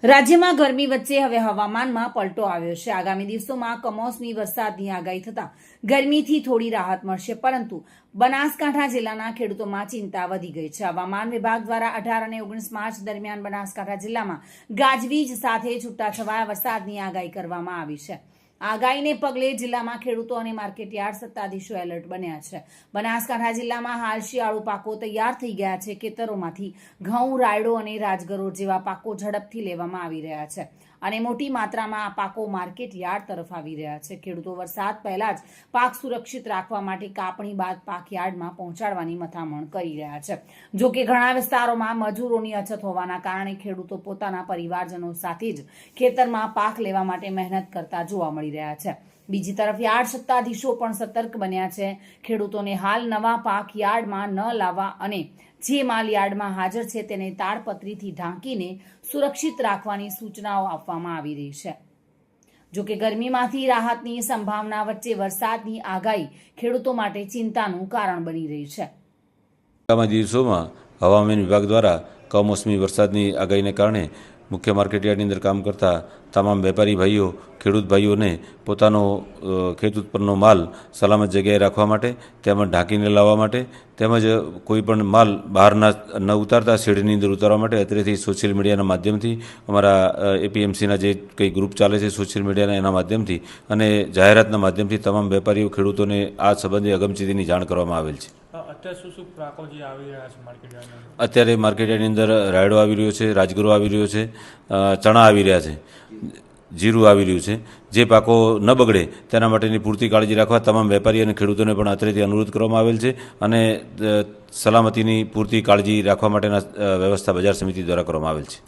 રાજ્યમાં ગરમી વચ્ચે હવે હવામાનમાં પલટો આવ્યો છે। આગામી દિવસોમાં કમોસમી વરસાદની આગાહી થતા ગરમીથી થોડી રાહત મળશે, પરંતુ બનાસકાંઠા જિલ્લાના ખેડૂતોમાં ચિંતા વધી ગઈ છે। હવામાન વિભાગ દ્વારા 18 અને 19 માર્ચ દરમિયાન બનાસકાંઠા જિલ્લામાં ગાજવીજ સાથે છૂટાછવાયા વરસાદની આગાહી કરવામાં આવી છે। આગાહીને પગલે જિલ્લામાં ખેડૂતો અને માર્કેટયાર્ડ સત્તાધીશો એલર્ટ બન્યા છે। બનાસકાંઠા જિલ્લામાં હાલ શિયાળુ પાકો તૈયાર થઈ ગયા છે। ખેતરોમાંથી ઘઉં, રાયડો અને રાજગરો જેવા પાકો ઝડપથી લેવામાં આવી રહ્યા છે અને મોટી માત્રામાં આ પાકો માર્કેટયાર્ડ તરફ આવી રહ્યા છે। ખેડૂતો વરસાદ પહેલા જ પાક સુરક્ષિત રાખવા માટે કાપણી બાદ પાક યાર્ડમાં પહોંચાડવાની મથામણ કરી રહ્યા છે। જો કે ઘણા વિસ્તારોમાં મજૂરોની અછત હોવાના કારણે ખેડૂતો પોતાના પરિવારજનો સાથે જ ખેતરમાં પાક લેવા માટે મહેનત કરતા જોવા મળી રહ્યા છે। બીજી તરફ યાર્ડ સત્તાધીશો પણ સતર્ક બન્યા છે। ખેડૂતોને હાલ નવા પાક યાર્ડમાં ન લાવવા અને જે માલ યાર્ડમાં હાજર છે તેને તાડપત્રીથી ઢાંકીને સુરક્ષિત રાખવાની સૂચનાઓ આપવામાં આવી રહી છે। જો કે ગરમીમાંથી રાહતની સંભાવના વચ્ચે વરસાદની આગાહી ખેડૂતો માટે ચિંતાનું કારણ બની રહી છે। આગામી દિવસોમાં હવામાન વિભાગ દ્વારા કમોસમી વરસાદની આગાહીને કારણે મુખ્ય માર્કેટયાર્ડની અંદર કામ કરતા તમામ વેપારી ભાઈઓ, ખેડૂત ભાઈઓને પોતાનો ખેત ઉત્પન્નનો માલ સલામત જગ્યાએ રાખવા માટે, તેમજ ઢાંકીને લાવવા માટે, તેમજ કોઈ પણ માલ બહારના ન ઉતારતા શેડની અંદર ઉતારવા માટે અત્રેથી સોશિયલ મીડિયાના માધ્યમથી, અમારા એપીએમસીના જે કંઈ ગ્રુપ ચાલે છે સોશિયલ મીડિયાના એના માધ્યમથી અને જાહેરાતના માધ્યમથી તમામ વેપારીઓ, ખેડૂતોને આ સંબંધે અગમચેતીની જાણ કરવામાં આવેલ છે। અત્યારે શું પાકો જે આવી રહ્યા છે માર્કેટયાર્ડમાં? અત્યારે માર્કેટયાર્ડની અંદર રાયડો આવી રહ્યો છે, રાજગરો આવી રહ્યો છે, ચણા આવી રહ્યા છે, જીરું આવી રહ્યું છે। જે પાકો ન બગડે તેના માટેની પૂરતી કાળજી રાખવા તમામ વેપારી અને ખેડૂતોને પણ અત્રેથી અનુરોધ કરવામાં આવેલ છે અને સલામતીની પૂરતી કાળજી રાખવા માટેના વ્યવસ્થા બજાર સમિતિ દ્વારા કરવામાં આવેલ છે।